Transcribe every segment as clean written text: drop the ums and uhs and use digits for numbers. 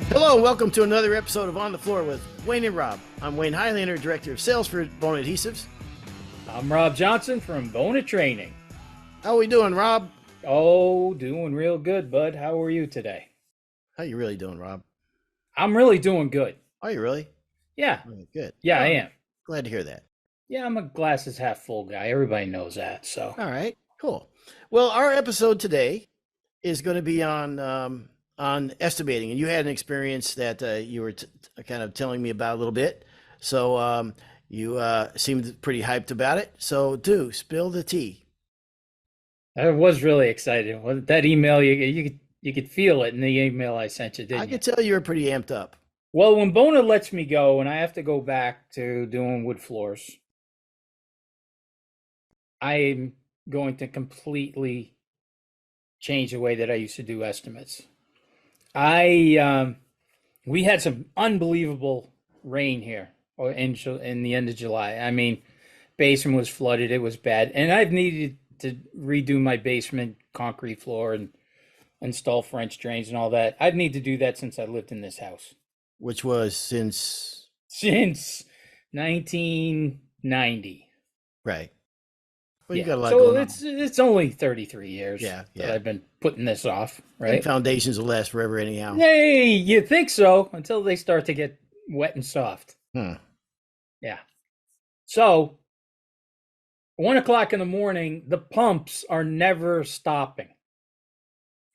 Hello and welcome to another episode of On the Floor with Wayne and Rob. I'm Wayne Highlander, Director of Sales for Bona Adhesives. I'm Rob Johnson from Bona Training. How are we doing, Rob? Oh, doing real good, bud. How are you today? How you really doing, Rob? I'm really doing good. Are you really? Yeah. All right, good. Yeah, I am. Glad to hear that. Yeah, I'm a glasses half full guy. Everybody knows that. So, All right, cool. Well, our episode today is going to be on estimating, and you had an experience that you were kind of telling me about a little bit. So you seemed pretty hyped about it. So do spill the tea. I was really excited. That email, you could feel it in the email I sent you, didn't I you? could tell you were pretty amped up. Well, when Bona lets me go and I have to go back to doing wood floors, I'm going to completely change the way that I used to do estimates. We had some unbelievable rain here in the end of July. I mean, basement was flooded. It was bad, and I've needed to redo my basement concrete floor and install French drains and all that. I've needed to do that since I lived in this house Which was since 1990. right. Well, you Yeah, got a lot so going on. it's only 33 years Yeah, that yeah. I've been putting this off, And right? foundations will last forever anyhow. Hey, you think so until they start to get wet and soft. Hmm. Yeah. So 1 o'clock in the morning, the pumps are never stopping.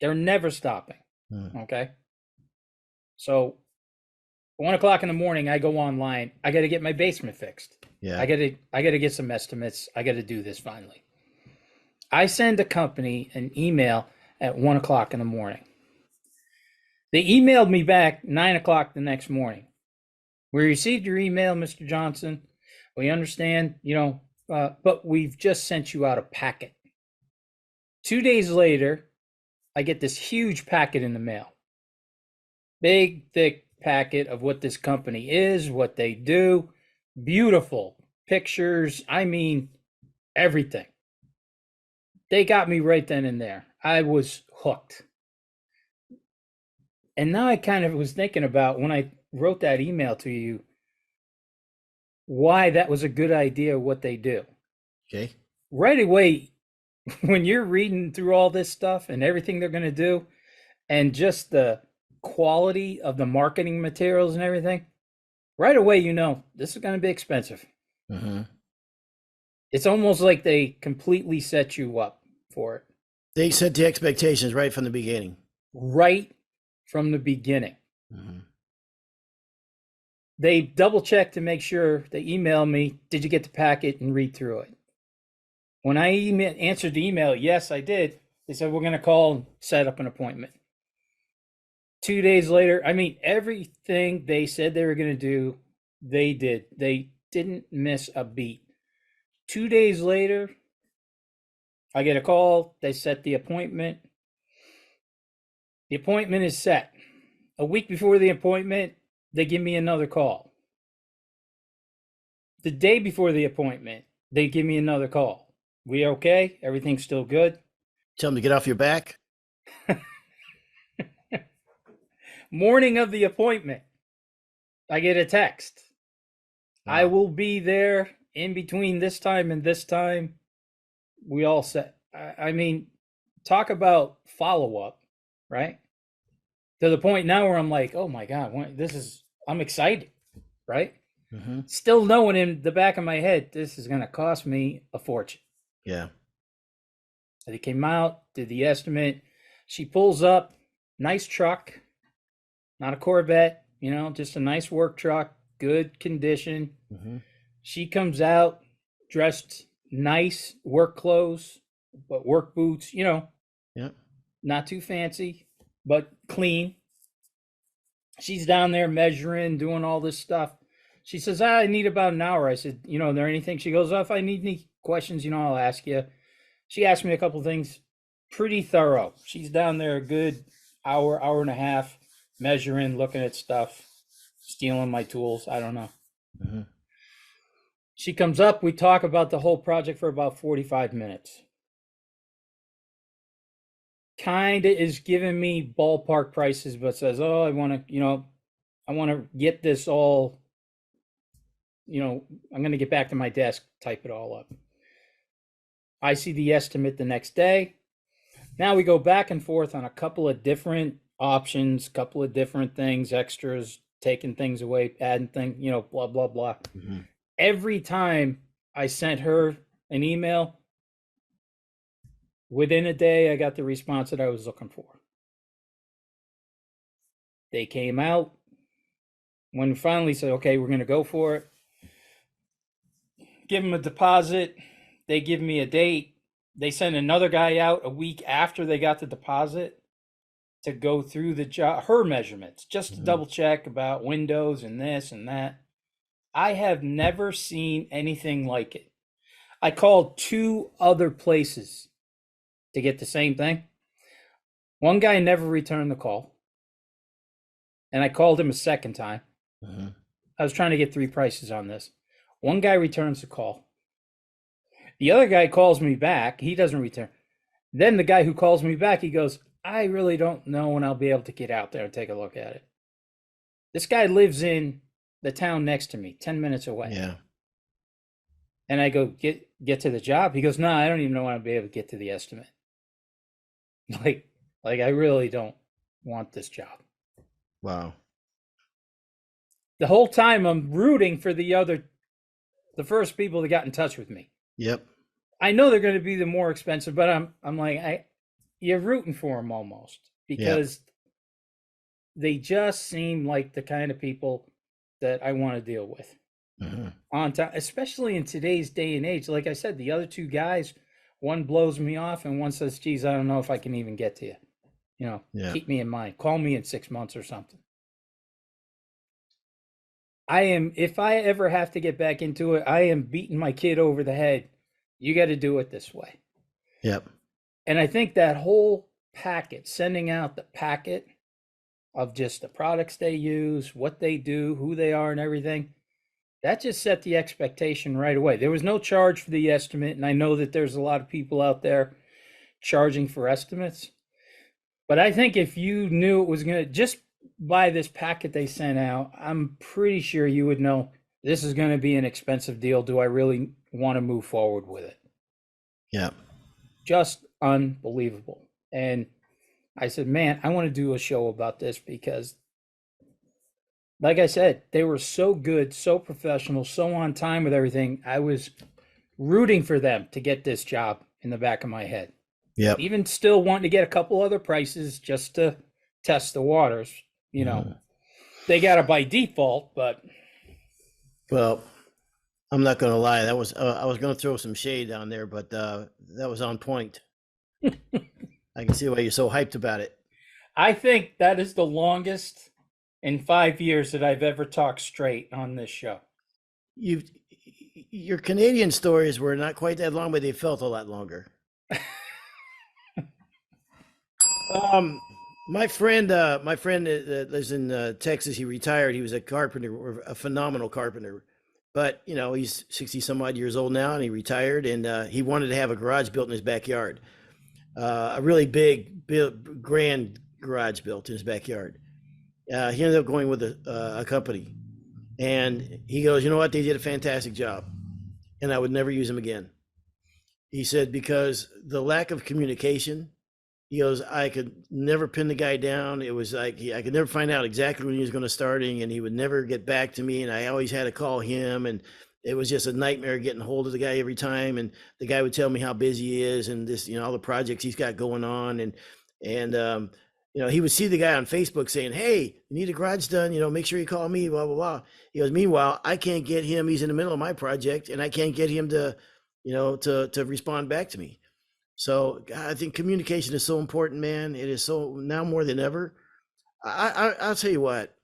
They're never stopping. Hmm. Okay. So 1 o'clock in the morning, I go online. I got to get my basement fixed. Yeah. I got to get some estimates. I got to do this finally. I send a company an email at 1 o'clock in the morning. They emailed me back 9 o'clock the next morning. We received your email, Mr. Johnson. We understand, but we've just sent you out a packet. 2 days later, I get this huge packet in the mail. Big, thick packet of what this company is, what they do. Beautiful pictures. I mean, everything. They got me right then and there. I was hooked. And now I kind of was thinking about when I wrote that email to you, why that was a good idea, what they do. Okay. Right away, when you're reading through all this stuff and everything they're going to do, and just the quality of the marketing materials and everything, right away, this is going to be expensive. Mm-hmm. It's almost like they completely set you up for it. They set the expectations right from the beginning. Right from the beginning. Mm-hmm. They double check to make sure. They email me, did you get the packet, and read through it. When I answered the email, yes, I did. They said, we're going to call and set up an appointment. 2 days later, I mean, everything they said they were going to do, they did. They didn't miss a beat. 2 days later, I get a call. They set the appointment. The appointment is set. A week before the appointment, they give me another call. The day before the appointment, they give me another call. We okay? Everything's still good? Tell them to get off your back. Morning of the appointment, I get a text. Wow. I will be there in between this time and this time. We all set. I mean, talk about follow-up, right? To the point now where I'm like, oh my God, I'm excited, right? Mm-hmm. Still knowing in the back of my head, this is going to cost me a fortune. Yeah. They came out, did the estimate. She pulls up, nice truck, not a Corvette, just a nice work truck, good condition. Mm-hmm. She comes out dressed nice, work clothes, but work boots, Yeah. not too fancy, but clean. She's down there measuring, doing all this stuff. She says, I need about an hour. I said, is there anything? She goes, if I need any questions, I'll ask you. She asked me a couple things, pretty thorough. She's down there a good hour and a half, measuring, looking at stuff, stealing my tools. I don't know. Mm-hmm. She comes up. We talk about the whole project for about 45 minutes. kind of is giving me ballpark prices, but says, "Oh, I want to, I want to get this all, I'm going to get back to my desk, type it all up." I see the estimate the next day. Now we go back and forth on a couple of different options, couple of different things, extras, taking things away, adding things, blah, blah, blah. Mm-hmm. Every time I sent her an email, within a day, I got the response that I was looking for. They came out. When we finally said, okay, we're going to go for it, give them a deposit. They give me a date. They send another guy out a week after they got the deposit to go through the job, her measurements, just to double check about windows and this and that. I have never seen anything like it. I called 2 other places to get the same thing. One guy never returned the call, and I called him a second time. Mm-hmm. I was trying to get 3 prices on this. One guy returns the call. The other guy calls me back. He doesn't return. Then the guy who calls me back, he goes, "I really don't know when I'll be able to get out there and take a look at it." This guy lives in the town next to me, 10 minutes away. Yeah. And I go, get to the job. He goes, "No, I don't even know when I'll be able to get to the estimate." Like I really don't want this job. Wow. The whole time I'm rooting for the first people that got in touch with me. Yep. I know they're going to be the more expensive, but I'm like, you're rooting for them almost, because they just seem like the kind of people that I want to deal with on time, especially in today's day and age. Like I said, the other 2 guys, one blows me off and one says, "Geez, I don't know if I can even get to you. Keep me in mind. Call me in 6 months or something." If I ever have to get back into it, I am beating my kid over the head. You got to do it this way. Yep. And I think that whole packet, sending out the packet of just the products they use, what they do, who they are, and everything, that just set the expectation right away. There was no charge for the estimate, and I know that there's a lot of people out there charging for estimates. But I think if you knew it was going to, just by this packet they sent out, I'm pretty sure you would know this is going to be an expensive deal. Do I really want to move forward with it? Yeah. Just unbelievable. And I said, man, I want to do a show about this because, like I said, they were so good, so professional, so on time with everything. I was rooting for them to get this job in the back of my head. Yep. Even still wanting to get a couple other prices just to test the waters. They got it by default, but. Well, I'm not going to lie. That was I was going to throw some shade down there, but that was on point. I can see why you're so hyped about it. I think that is the longest in 5 years that I've ever talked straight on this show. Your Canadian stories were not quite that long, but they felt a lot longer. My friend that lives in Texas, he retired. He was a carpenter, a phenomenal carpenter. But, he's 60 some odd years old now, and he retired, and he wanted to have a garage built in his backyard. A really big, grand garage built in his backyard. He ended up going with a company, and he goes, "You know what? They did a fantastic job, and I would never use them again." He said, because the lack of communication, he goes, I could never pin the guy down. It was like I could never find out exactly when he was going to start, and he would never get back to me, and I always had to call him, and it was just a nightmare getting hold of the guy every time. And the guy would tell me how busy he is and this, all the projects he's got going on. And he would see the guy on Facebook saying, "Hey, you need a garage done, make sure you call me, blah, blah, blah." He goes, "Meanwhile, I can't get him. He's in the middle of my project, and I can't get him to, to respond back to me." So I think communication is so important, man. It is so now more than ever. I'll tell you what,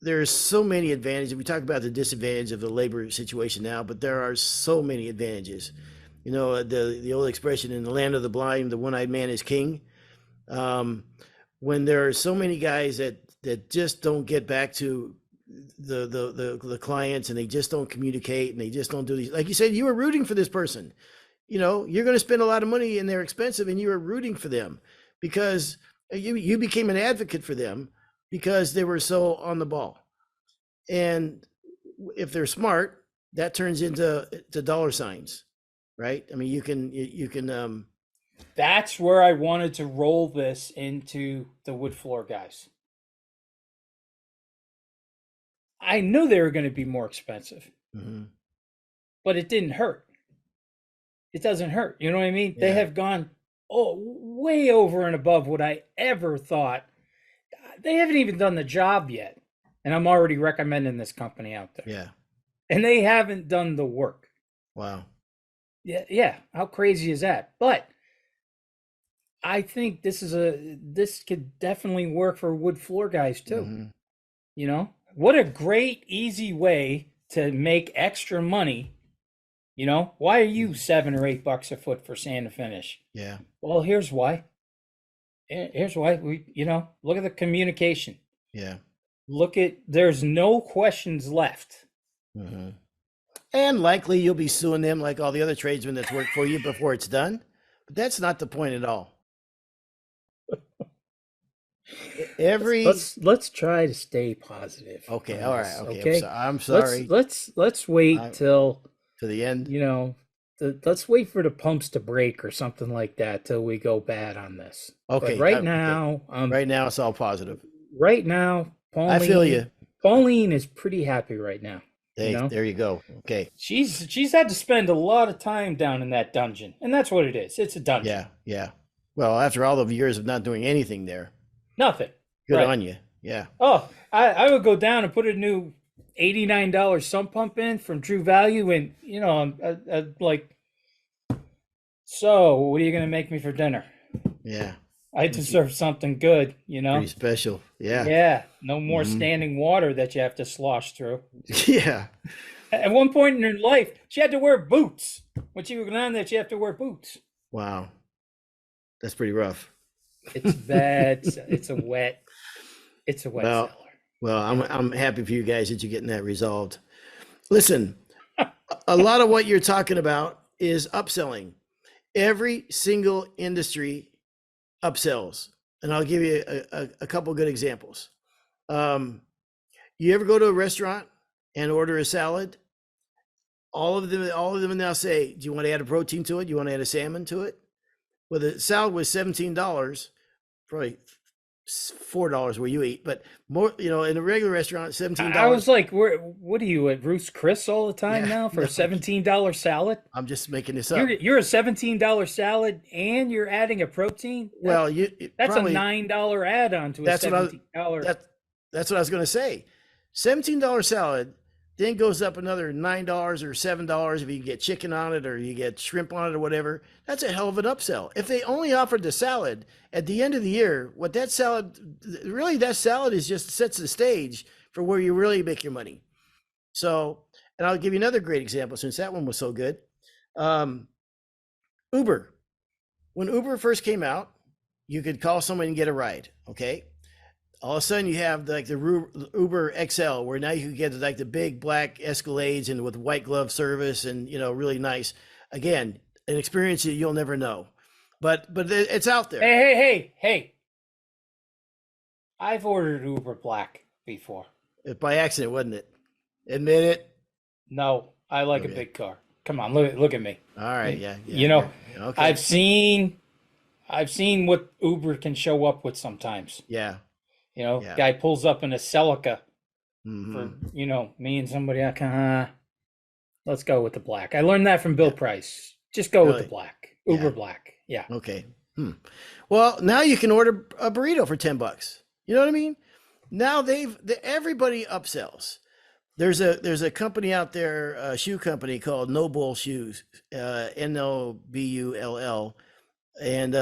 there's so many advantages. We talk about the disadvantage of the labor situation now, but there are so many advantages. The old expression, in the land of the blind, the one-eyed man is king. When there are so many guys that just don't get back to the clients, and they just don't communicate, and they just don't do these, like you said, you were rooting for this person. you're going to spend a lot of money and they're expensive, and you are rooting for them because you became an advocate for them because they were so on the ball. And if they're smart, that turns into dollar signs, right? I mean, you can That's where I wanted to roll this into the wood floor guys. I knew they were going to be more expensive, but it didn't hurt. It doesn't hurt. You know what I mean? They have gone way over and above what I ever thought. They haven't even done the job yet. And I'm already recommending this company out there. Yeah. And they haven't done the work. Wow. Yeah. How crazy is that? But I think this could definitely work for wood floor guys too. What a great, easy way to make extra money. Why are you $7 or $8 a foot for sand and finish? Yeah. Well, here's why. Here's why. Look at the communication. Yeah. There's no questions left. And likely you'll be suing them like all the other tradesmen that's worked for you before it's done. But that's not the point at all. Let's try to stay positive. Okay. All right. Okay. I'm sorry. Let's wait till to the end. Let's wait for the pumps to break or something like that till we go bad on this. Okay. But right now it's all positive. Right now, Pauline, I feel you. Pauline is pretty happy right now. There you go. Okay. She's had to spend a lot of time down in that dungeon, and that's what it is. It's a dungeon. Yeah. Well, after all the years of not doing anything there. Nothing. Good on you. Yeah. Oh, I would go down and put a new $89 sump pump in from True Value, and I'm like, so what are you going to make me for dinner? Yeah. I deserve something good, Pretty special. Yeah. Yeah. No more standing water that you have to slosh through. Yeah. At one point in her life, she had to wear boots. When she was on there, she had to wear boots. Wow. That's pretty rough. It's bad. It's a wet cellar. Well, I'm happy for you guys that you're getting that resolved. Listen, a lot of what you're talking about is upselling. Every single industry upsells, and I'll give you a couple good examples. You ever go to a restaurant and order a salad? All of them now say, "Do you want to add a protein to it? Do you want to add a salmon to it?" Well, the salad was $17, probably $4 where you eat, but more, in a regular restaurant, $17. I was like, what are you at Ruth's Chris all the time now for a $17 salad? I'm just making this up. You're a $17 salad and you're adding a protein? Well, that's probably a $9 add-on to a $17. That's what I was going to say. $17 salad then goes up another $9 or $7 if you get chicken on it or you get shrimp on it or whatever. That's a hell of an upsell. If they only offered the salad at the end of the year, that salad is just sets the stage for where you really make your money. So, and I'll give you another great example since that one was so good. Uber. When Uber first came out, you could call someone and get a ride. Okay. All of a sudden you have like the Uber XL, where now you can get like the big black Escalades and with white glove service and, really nice. Again, an experience that you'll never know, but it's out there. Hey. I've ordered Uber Black before. By accident, wasn't it? Admit it. No, I like a big car. Come on, look at me. All right. Yeah. Okay. I've seen what Uber can show up with sometimes. Yeah. Guy pulls up in a Celica for, me and somebody, let's go with the black. I learned that from Bill Price. Just go with the black. Uber Black. Yeah. Okay. Well, now you can order a burrito for $10. You know what I mean? Now everybody upsells. There's a company out there, a shoe company called Nobull Shoes, Nobull, and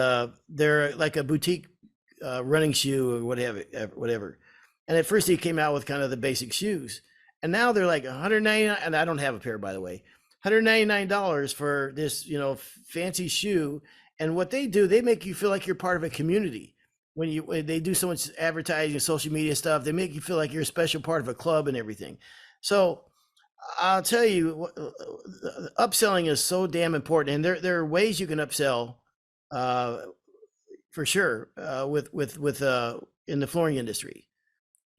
they're like a boutique running shoe or whatever. And at first he came out with kind of the basic shoes, and now they're like $199, and I don't have a pair, by the way, $199 for this, fancy shoe. And what they do, they make you feel like you're part of a community. When they do so much advertising and social media stuff, they make you feel like you're a special part of a club and everything. So I'll tell you, upselling is so damn important, and there are ways you can upsell, uh, for sure, with in the flooring industry.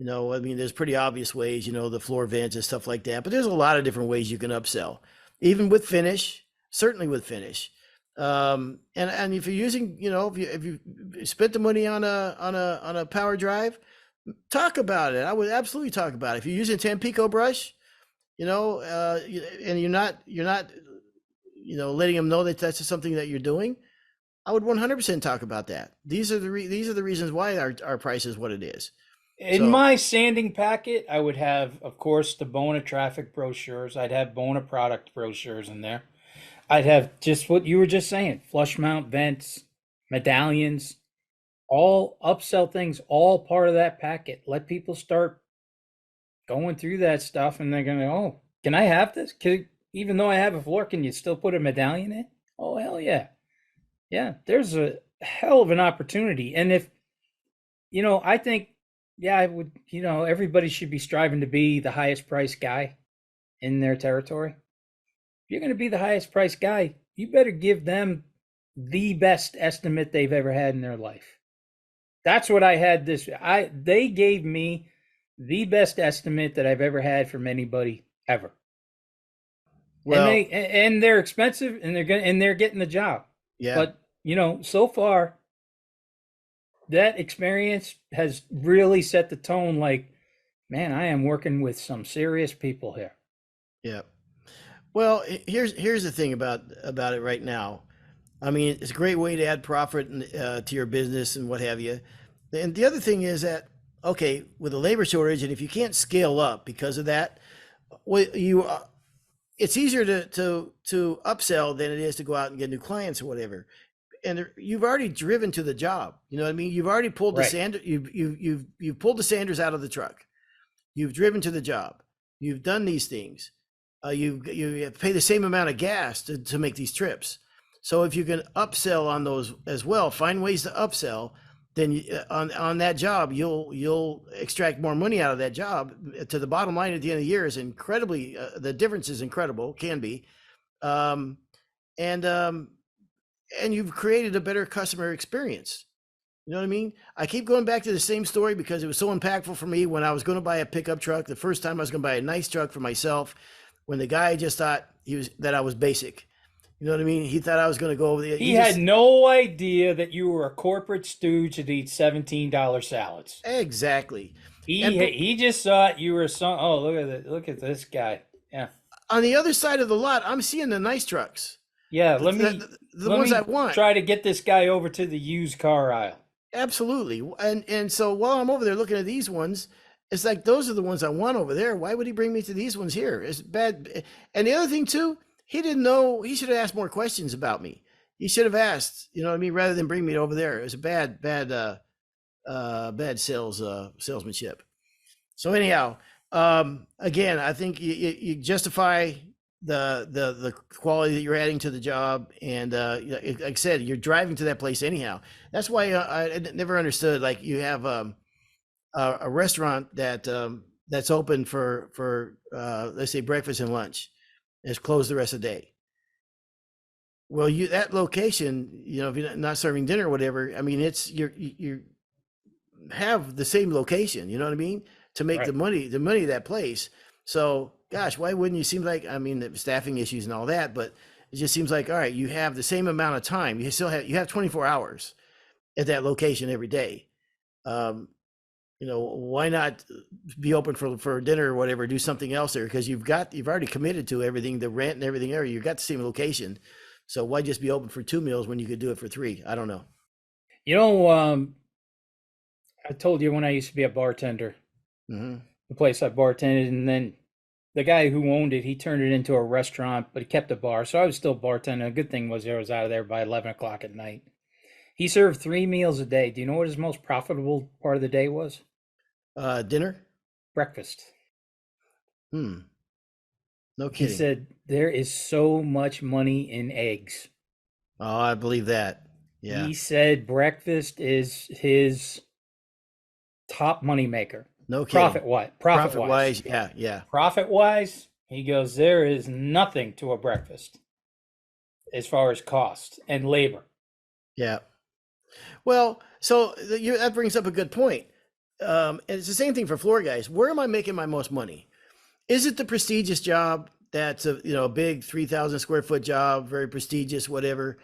I mean, there's pretty obvious ways, the floor vents and stuff like that, but there's a lot of different ways you can upsell, even with finish, certainly with finish. And if you're using, if you spent the money on a power drive, talk about it. I would absolutely talk about it. If you're using Tampico brush, and you're not, letting them know that that's just something that you're doing, I would 100% talk about that. These are the reasons why our price is what it is. In So my sanding packet, I would have, of course, the Bona traffic brochures. I'd have Bona product brochures in there. I'd have just what you were just saying, flush mount vents, medallions, all upsell things, all part of that packet. Let people start going through that stuff and they're going to, oh, can I have this? Even though I have a floor, can you still put a medallion in? Oh, hell yeah. Yeah, there's a hell of an opportunity. And if, I think, yeah, I would, everybody should be striving to be the highest price guy in their territory. If you're going to be the highest price guy, you better give them the best estimate they've ever had in their life. That's what I had they gave me the best estimate that I've ever had from anybody ever. And well, they're expensive and they're getting the job. yeah, But, so far that experience has really set the tone like, man, I am working with some serious people here. yeah. Well, here's the thing about it right now. I mean, it's a great way to add profit to your business and what have you. And the other thing is that, okay, with a labor shortage, and if you can't scale up because of that, well, it's easier to upsell than it is to go out and get new clients or whatever. And you've already driven to the job. You know what I mean? You've already pulled the Right. sander. You've pulled the sanders out of the truck. You've driven to the job. You've done these things. You pay the same amount of gas to make these trips. So if you can upsell on those as well, find ways to upsell, then on that job you'll extract more money out of that job. To the bottom line at the end of the year is incredibly the difference is incredible, can be, um, and and you've created a better customer experience. You know what I mean? I keep going back to the same story because it was so impactful for me when I was going to buy a pickup truck. The first time I was going to buy a nice truck for myself, when the guy just thought that I was basic. You know what I mean? He thought I was going to go over the. He had no idea that you were a corporate stooge that eats $17 salads. Exactly. And He just thought you were some. Oh, look at this guy. Yeah, on the other side of the lot, I'm seeing the nice trucks, yeah. the, the Let ones I me want. try to get this guy over to the used car aisle. Absolutely. And so while I'm over there looking at these ones, it's like those are the ones I want over there. Why would he bring me to these ones here? It's bad. And the other thing too, he didn't know. He should have asked more questions about me. He should have asked, you know what I mean, rather than bring me over there. It was a bad salesmanship. So anyhow, again, I think you justify the quality that you're adding to the job, and like I said, you're driving to that place anyhow. That's why I never understood. Like you have a restaurant that's open for let's say breakfast and lunch, and it's closed the rest of the day. Well, that location, if you're not serving dinner or whatever, I mean, it's you have the same location. You know what I mean? To make Right. the money of that place. So, gosh, why wouldn't you? Seem like, I mean, the staffing issues and all that, but it just seems like, all right, you have the same amount of time. You have 24 hours at that location every day. Why not be open for dinner or whatever? Do something else there because you've already committed to everything, the rent and everything there. You've got the same location, so why just be open for 2 meals when you could do it for 3? I don't know. You know, I told you when I used to be a bartender, Hmm. the place I bartended, and then the guy who owned it, he turned it into a restaurant, but he kept a bar. So I was still bartending. A good thing was I was out of there by 11 o'clock at night. He served 3 meals a day. Do you know what his most profitable part of the day was? Dinner? Breakfast. Hmm. No He kidding. said there is so much money in eggs. Oh, I believe that. Yeah. He said breakfast is his top money maker. No kidding. Profit wise. Profit wise, yeah, yeah. Profit wise, He goes, there is nothing to a breakfast as far as cost and labor. Yeah. Well, so that brings up a good point. And it's the same thing for floor guys. Where am I making my most money? Is it the prestigious job that's a big 3,000 square foot job, very prestigious, whatever?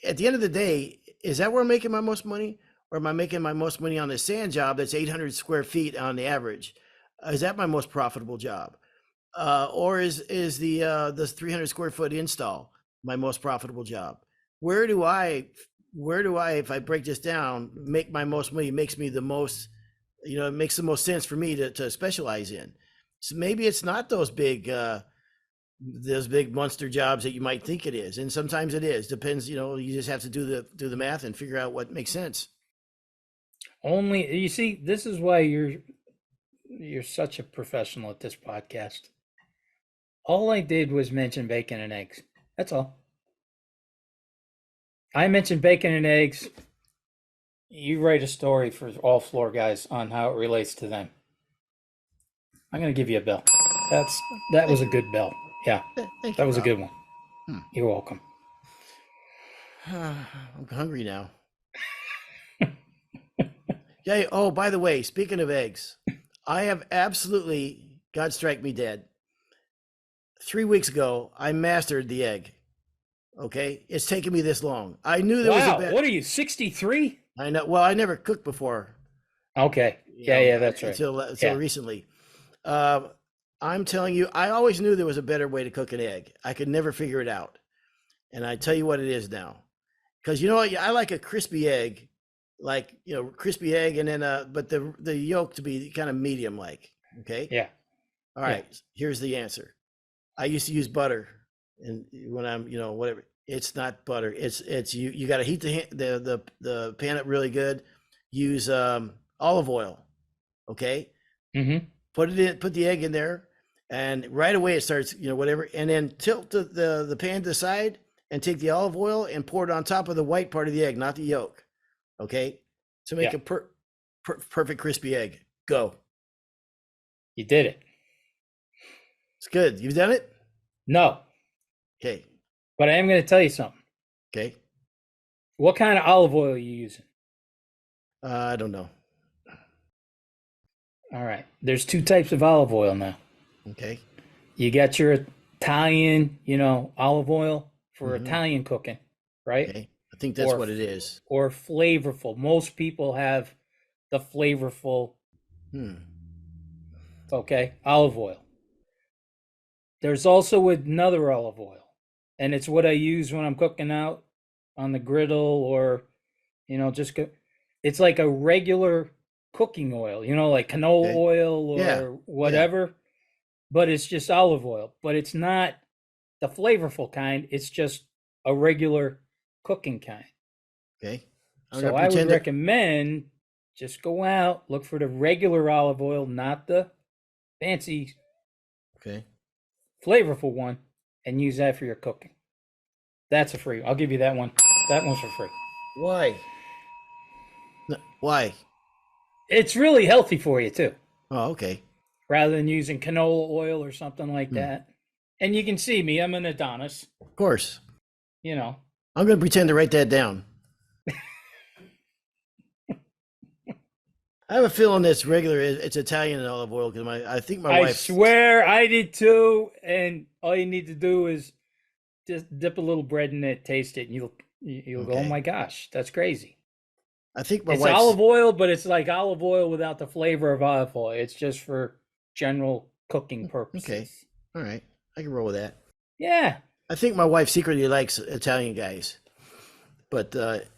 At the end of the day, is that where I'm making my most money? Or am I making my most money on the sand job that's 800 square feet on the average? Is that my most profitable job? Or is the 300 square foot install my most profitable job? Where do I, if I break this down, make my most money? Makes me the most, it makes the most sense for me to specialize in. So maybe it's not those big monster jobs that you might think it is, and sometimes it is. Depends. You just have to do the math and figure out what makes sense. Only, you see, this is why you're such a professional at this podcast. All I did was mention bacon and eggs. That's all. I mentioned bacon and eggs. You write a story for all floor guys on how it relates to them. I'm going to give you a bell. That was a good bell. Yeah, Thank that you, was a Rob. good one. You're welcome. I'm hungry now. Yeah. Oh, by the way, speaking of eggs, I have absolutely, God strike me dead. 3 weeks ago, I mastered the egg. Okay, it's taken me this long. I knew there was a better. What are you, 63? I know. Well, I never cooked before. Okay. Yeah, that's right. Until recently. I'm telling you, I always knew there was a better way to cook an egg. I could never figure it out. And I tell you what it is now. Because you know what? I like a crispy egg, crispy egg, and then but the yolk to be kind of medium like. Okay. Yeah. All right. Yeah. Here's the answer. I used to use butter, and when I'm whatever, it's not butter. It's you got to heat the pan up really good. Use olive oil. Okay. Mm-hmm. Put the egg in there, and right away it starts whatever, and then tilt the pan to the side and take the olive oil and pour it on top of the white part of the egg, not the yolk. Okay. To make a perfect crispy egg. Go. You did it. It's good. You've done it? No. Okay. But I am going to tell you something. Okay. What kind of olive oil are you using? I don't know. All right. There's 2 types of olive oil now. Okay. You got your Italian, olive oil for Italian cooking, right? Okay. I think that's what it is. Or flavorful. Most people have the flavorful, okay, olive oil. There's also another olive oil, and it's what I use when I'm cooking out on the griddle or, it's like a regular cooking oil, like canola oil or whatever, but it's just olive oil. But it's not the flavorful kind. It's just a regular cooking kind. Okay. So I would recommend just go out, look for the regular olive oil, not the fancy flavorful one, and use that for your cooking. That's a free. I'll give you that one. That one's for free. Why? Why? It's really healthy for you too. Oh, okay. Rather than using canola oil or something like that. And you can see me, I'm an Adonis. Of course. I'm going to pretend to write that down. I have a feeling it's regular. It's Italian olive oil because I think my wife. I swear I did too. And all you need to do is just dip a little bread in it, taste it, and you'll go, oh my gosh, that's crazy. I think it's olive oil, but it's like olive oil without the flavor of olive oil. It's just for general cooking purposes. Okay. All right. I can roll with that. Yeah. I think my wife secretly likes Italian guys, but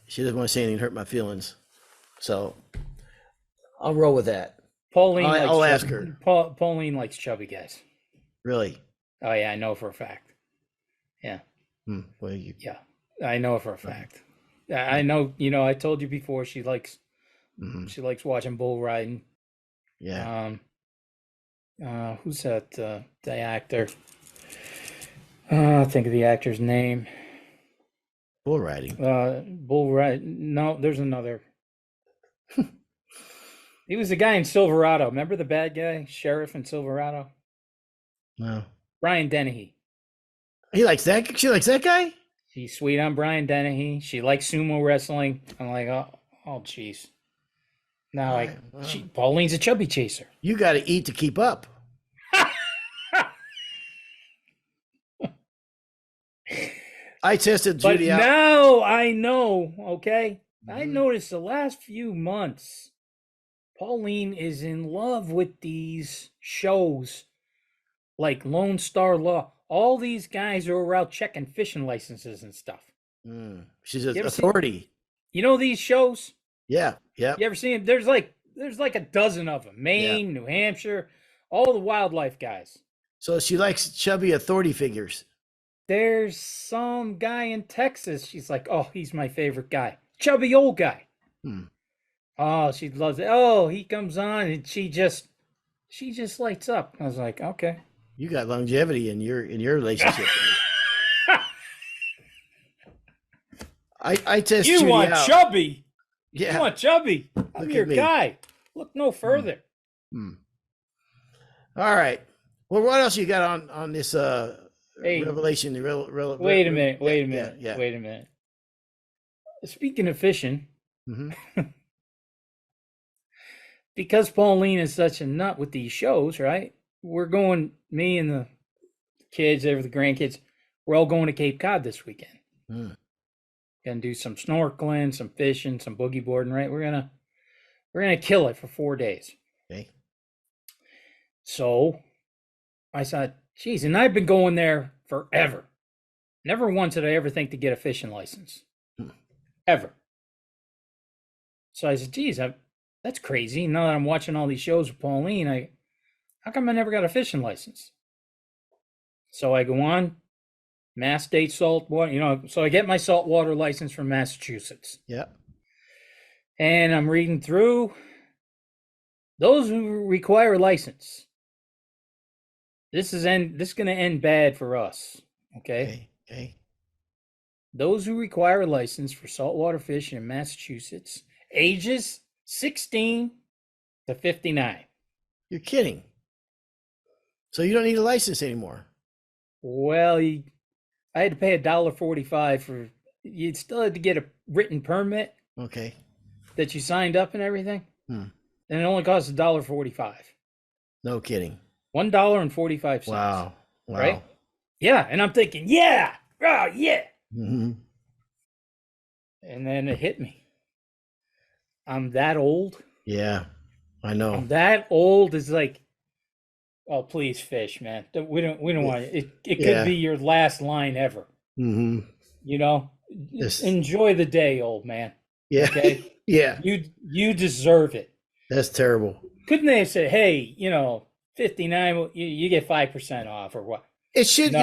she doesn't want to say anything to hurt my feelings. So I'll roll with that. I'll ask her. Pauline likes chubby guys. Really? Oh, yeah. I know for a fact. Yeah. Well, yeah. I know for a fact. I know, I told you before she likes watching bull riding. Yeah. Who's that? The actor. Think of the actor's name. Bull riding. Bull ride. No, there's another. He was the guy in Silverado. Remember the bad guy, sheriff in Silverado? No. Brian Dennehy. He likes that. She likes that guy. She's sweet on Brian Dennehy. She likes sumo wrestling. I'm like, oh, jeez. Now, Right, well, Pauline's a chubby chaser. you got to eat to keep up. I tested But Judy out. now I know, okay? I Mhm. noticed the last few months, Pauline is in love with these shows like Lone Star Law. All these guys are out checking fishing licenses and stuff. She's an You ever see, authority. you know these shows? Yeah. You ever seen them? There's like a dozen of them. Yeah. Maine, New Hampshire, all the wildlife guys. So she likes chubby authority figures. There's some guy in Texas. She's like, oh, he's my favorite guy. Chubby old guy. Hmm. Oh, she loves it. Oh, he comes on and she just lights up. I was like, okay. You got longevity in your relationship. I test You Judy want out. chubby? Yeah. You want chubby? I'm Look your at me. guy. Look no further. All right. Well, what else you got on this Hey, revelation? Wait a minute. Wait a minute. Yeah. Wait a minute. Speaking of fishing, Hmm. because Pauline is such a nut with these shows, right? We're going, me and the kids, the grandkids, we're all going to Cape Cod this weekend. Gonna do some snorkeling, some fishing, some boogie boarding, right? We're gonna kill it for 4 days. Okay. So I thought, geez, and I've been going there forever. Never once did I ever think to get a fishing license. Ever. So I said, geez, that's crazy. Now that I'm watching all these shows with Pauline, how come I never got a fishing license? So I go on, Mass State saltwater, so I get my saltwater license from Massachusetts. Yeah. And I'm reading through those who require a license. This is going to end bad for us. Okay. Those who require a license for saltwater fishing in Massachusetts, ages 16 to 59. You're kidding. So you don't need a license anymore. Well, I had to pay $1.45 for. You still had to get a written permit. Okay. That you signed up and everything. And it only costs $1.45. No kidding. $1.45. Wow. Right? Yeah, and I'm thinking, yeah, oh yeah. Mm-hmm. And then it hit me. I'm that old. Yeah, I know. I'm that old. It's like, oh, please fish, man. We don't want it. It could be your last line ever. Mm-hmm. Enjoy the day, old man. Yeah. Okay. Yeah. You deserve it. That's terrible. Couldn't they have said, hey, 59, you get 5% off or what? It should,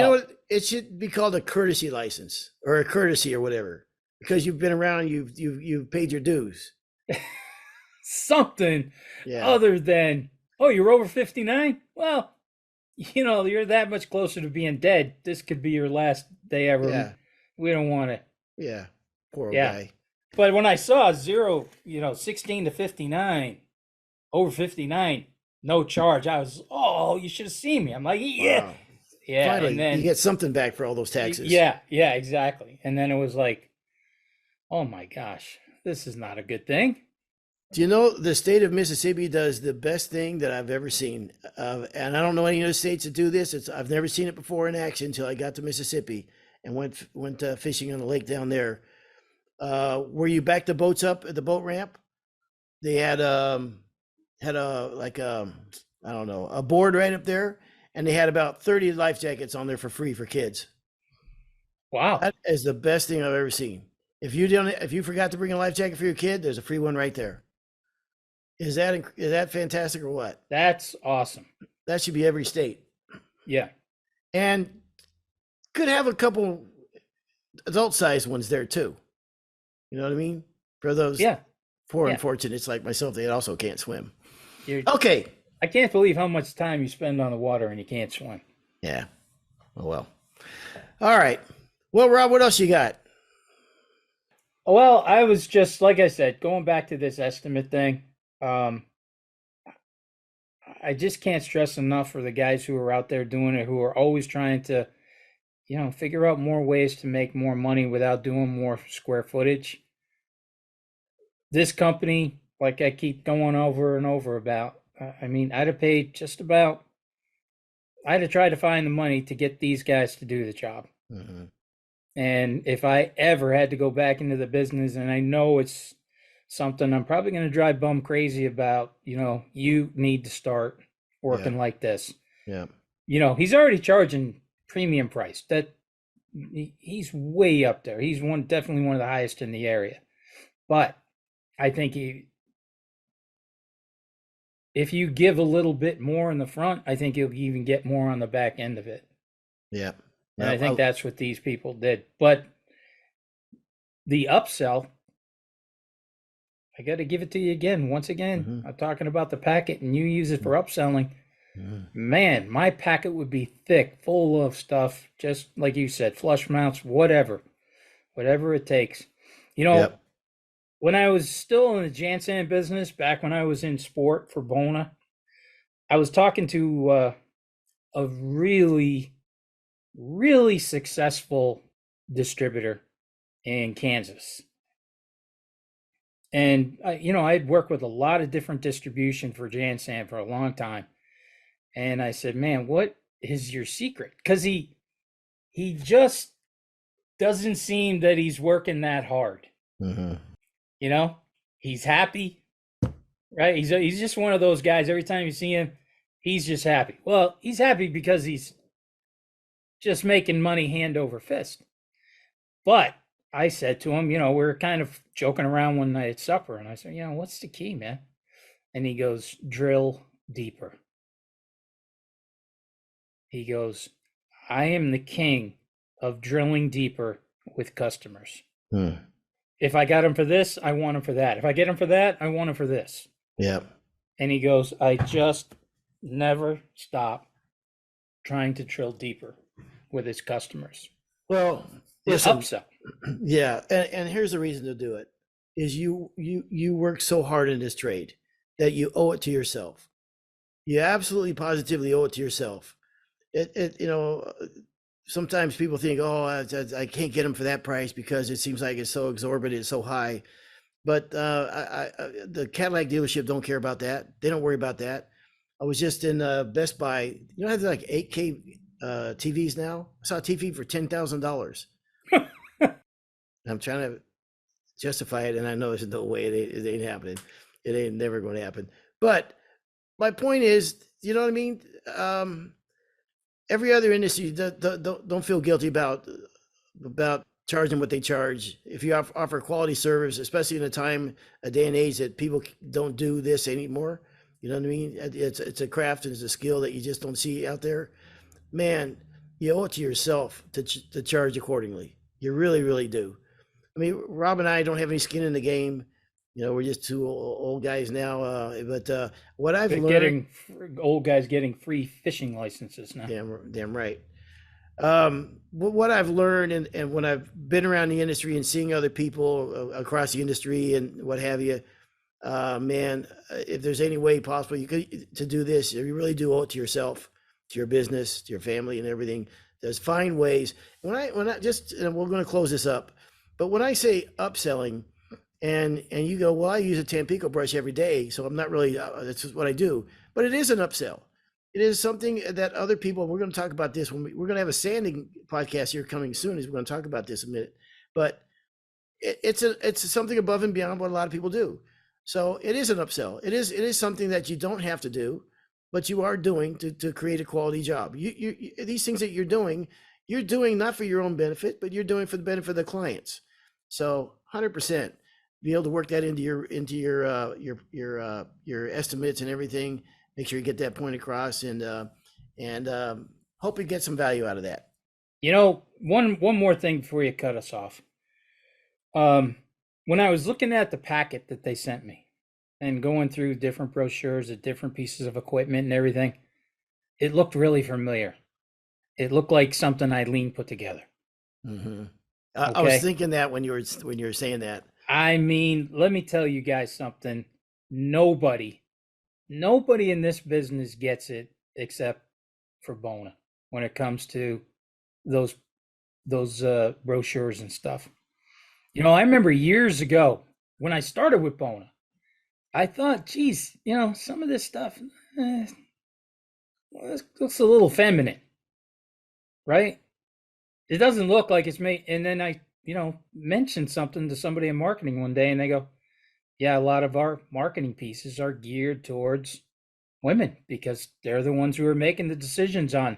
it should be called a courtesy license or a courtesy or whatever, because you've been around, you've paid your dues. Something other than, oh, you're over 59? Well, you're that much closer to being dead. This could be your last day ever. Yeah. We don't want it. Yeah. Poor old guy. But when I saw 16 to 59, over 59, no charge, I was, oh, you should have seen me. I'm like, yeah. Wow. Yeah. Finally, and then you get something back for all those taxes. Yeah, exactly. And then it was like, oh my gosh, this is not a good thing. Do you know the state of Mississippi does the best thing that I've ever seen? And I don't know any other states that do this. I've never seen it before in action until I got to Mississippi and went fishing on the lake down there. Where you back the boats up at the boat ramp, they had a board right up there, and they had about 30 life jackets on there for free for kids. Wow, that is the best thing I've ever seen. If you forgot to bring a life jacket for your kid, there's a free one right there. Is that fantastic or what? That's awesome. That should be every state. Yeah, and could have a couple adult-sized ones there too. You know what I mean? For those poor unfortunates like myself, they also can't swim. Okay. I can't believe how much time you spend on the water and you can't swim. Yeah. Oh, well. All right. Well, Rob, what else you got? Well, I was just, like I said, going back to this estimate thing. I I just can't stress enough for the guys who are out there doing it, who are always trying to, figure out more ways to make more money without doing more square footage. This company, like I keep going over and over about, I mean, I'd have paid just about, I'd have tried to find the money to get these guys to do the job. Mm-hmm. And if I ever had to go back into the business, and I know it's something I'm probably going to drive bum crazy about, you need to start working Yeah. like this. Yeah. He's already charging premium price. That he's way up there. He's definitely one of the highest in the area. But I think if you give a little bit more in the front, I think you'll even get more on the back end of it. Yeah. And I think that's what these people did. But the upsell, I got to give it to you again. Once again, Mm-hmm. I'm talking about the packet and you use it for upselling. Mm-hmm. Man, my packet would be thick, full of stuff, just like you said, flush mounts, whatever it takes. Yep. When I was still in the Jansen business, back when I was in sport for Bona, I was talking to a really, really successful distributor in Kansas. And I'd worked with a lot of different distribution for Jansen for a long time. And I said, "Man, what is your secret?" Because he just doesn't seem that he's working that hard. Mm-hmm. He's happy, right? He's just one of those guys. Every time you see him, he's just happy. Well, he's happy because he's just making money hand over fist. But I said to him, we were kind of joking around one night at supper, and I said, "What's the key, man?" And he goes, "Drill deeper." He goes, "I am the king of drilling deeper with customers. Mm. If I got them for this, I want them for that. If I get them for that, I want them for this." Yep. And he goes, "I just never stop trying to drill deeper with his customers." Well, The listen, upsell. yeah, and here's the reason to do it is you work so hard in this trade that you owe it to yourself. You absolutely positively owe it to yourself. Sometimes people think, oh, I can't get them for that price because it seems like it's so exorbitant, it's so high. But the Cadillac dealership don't care about that. They don't worry about that. I was just in Best Buy. I have like 8K TVs now. I saw a TV for $10,000. I'm trying to justify it, and I know there's no way it ain't happening. It ain't never going to happen. But my point is, you know what I mean? Every other industry don't feel guilty about charging what they charge. If you offer quality service, especially in a day and age that people don't do this anymore, you know what I mean? It's a craft and it's a skill that you just don't see out there. Man, you owe it to yourself to charge accordingly. You really, really do. I mean, Rob and I don't have any skin in the game. We're just two old guys now. But what I've learned, Old guys getting free fishing licenses now. damn right. What I've learned and when I've been around the industry and seeing other people across the industry and what have you, man, if there's any way possible to do this, you really do owe it to yourself, to your business, to your family, and everything. There's fine ways. When I and we're going to close this up, but when I say upselling, and you go, well, I use a Tampico brush every day, so I'm not really. That's just what I do. But it is an upsell. It is something that other people. We're going to talk about this when we're going to have a sanding podcast here coming soon. As we're going to talk about this in a minute, but it's something above and beyond what a lot of people do. So it is an upsell. It is something that you don't have to do, but you are doing to create a quality job. These things that you're doing not for your own benefit, but you're doing for the benefit of the clients. So 100% be able to work that into your estimates and everything. Make sure you get that point across, and hope you get some value out of that. One more thing before you cut us off. When I was looking at the packet that they sent me and going through different brochures of different pieces of equipment and everything, it looked really familiar. It looked like something Eileen put together. Mm-hmm. I was thinking that when you were saying that. I mean, let me tell you guys something. Nobody nobody in this business gets it except for Bona when it comes to those brochures and stuff. I remember years ago when I started with Bona, I thought, geez, some of this stuff looks a little feminine, right? It doesn't look like it's made. And then I, mentioned something to somebody in marketing one day, and they go, yeah, a lot of our marketing pieces are geared towards women because they're the ones who are making the decisions on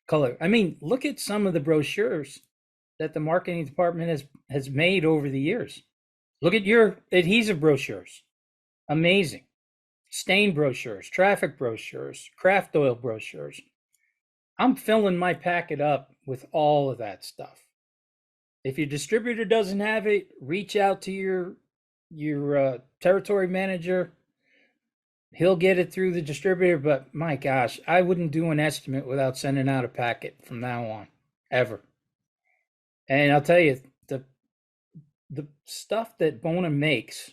color. I mean, look at some of the brochures that the marketing department has made over the years. Look at your adhesive brochures. Amazing. Stain brochures, traffic brochures, craft oil brochures. I'm filling my packet up with all of that stuff. If your distributor doesn't have it, reach out to your territory manager. He'll get it through the distributor, but my gosh, I wouldn't do an estimate without sending out a packet from now on, ever. And I'll tell you, the stuff that Bona makes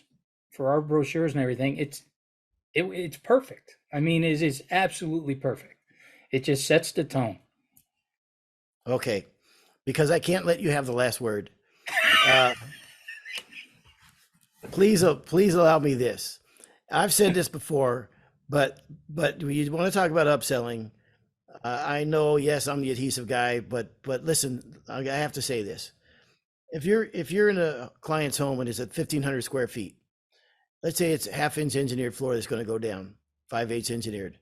for our brochures and everything, it's perfect. I mean, it is absolutely perfect. It just sets the tone. Okay, because I can't let you have the last word. Please allow me this. I've said this before, but we want to talk about upselling. I know, yes, I'm the adhesive guy, but listen, I have to say this. If you're in a client's home and it's at 1,500 square feet, let's say it's a 1/2 inch engineered floor that's going to go down, 5/8 engineered.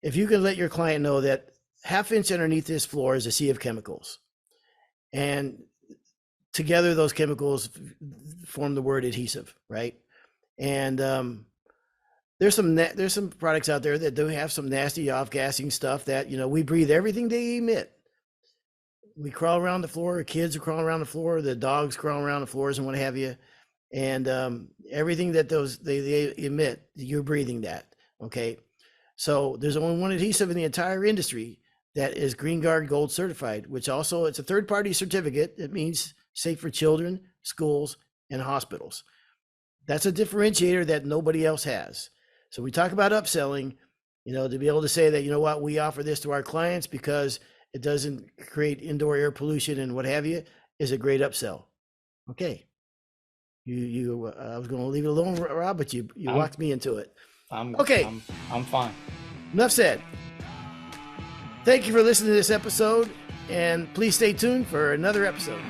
If you can let your client know that 1/2 inch underneath this floor is a sea of chemicals, and together those chemicals form the word adhesive, right? And there's some products out there that do have some nasty off-gassing stuff that, we breathe everything they emit. We crawl around the floor, kids are crawling around the floor, the dogs crawl around the floors and what have you. And everything that they emit, you're breathing that, okay? So there's only one adhesive in the entire industry that is Green Guard Gold certified, which also, it's a third-party certificate. It means safe for children, schools, and hospitals. That's a differentiator that nobody else has. So we talk about upselling, to be able to say that, we offer this to our clients because it doesn't create indoor air pollution and what have you, is a great upsell. Okay. I was going to leave it alone, Rob, but you walked me into it. Okay. I'm fine. Enough said. Thank you for listening to this episode, and please stay tuned for another episode.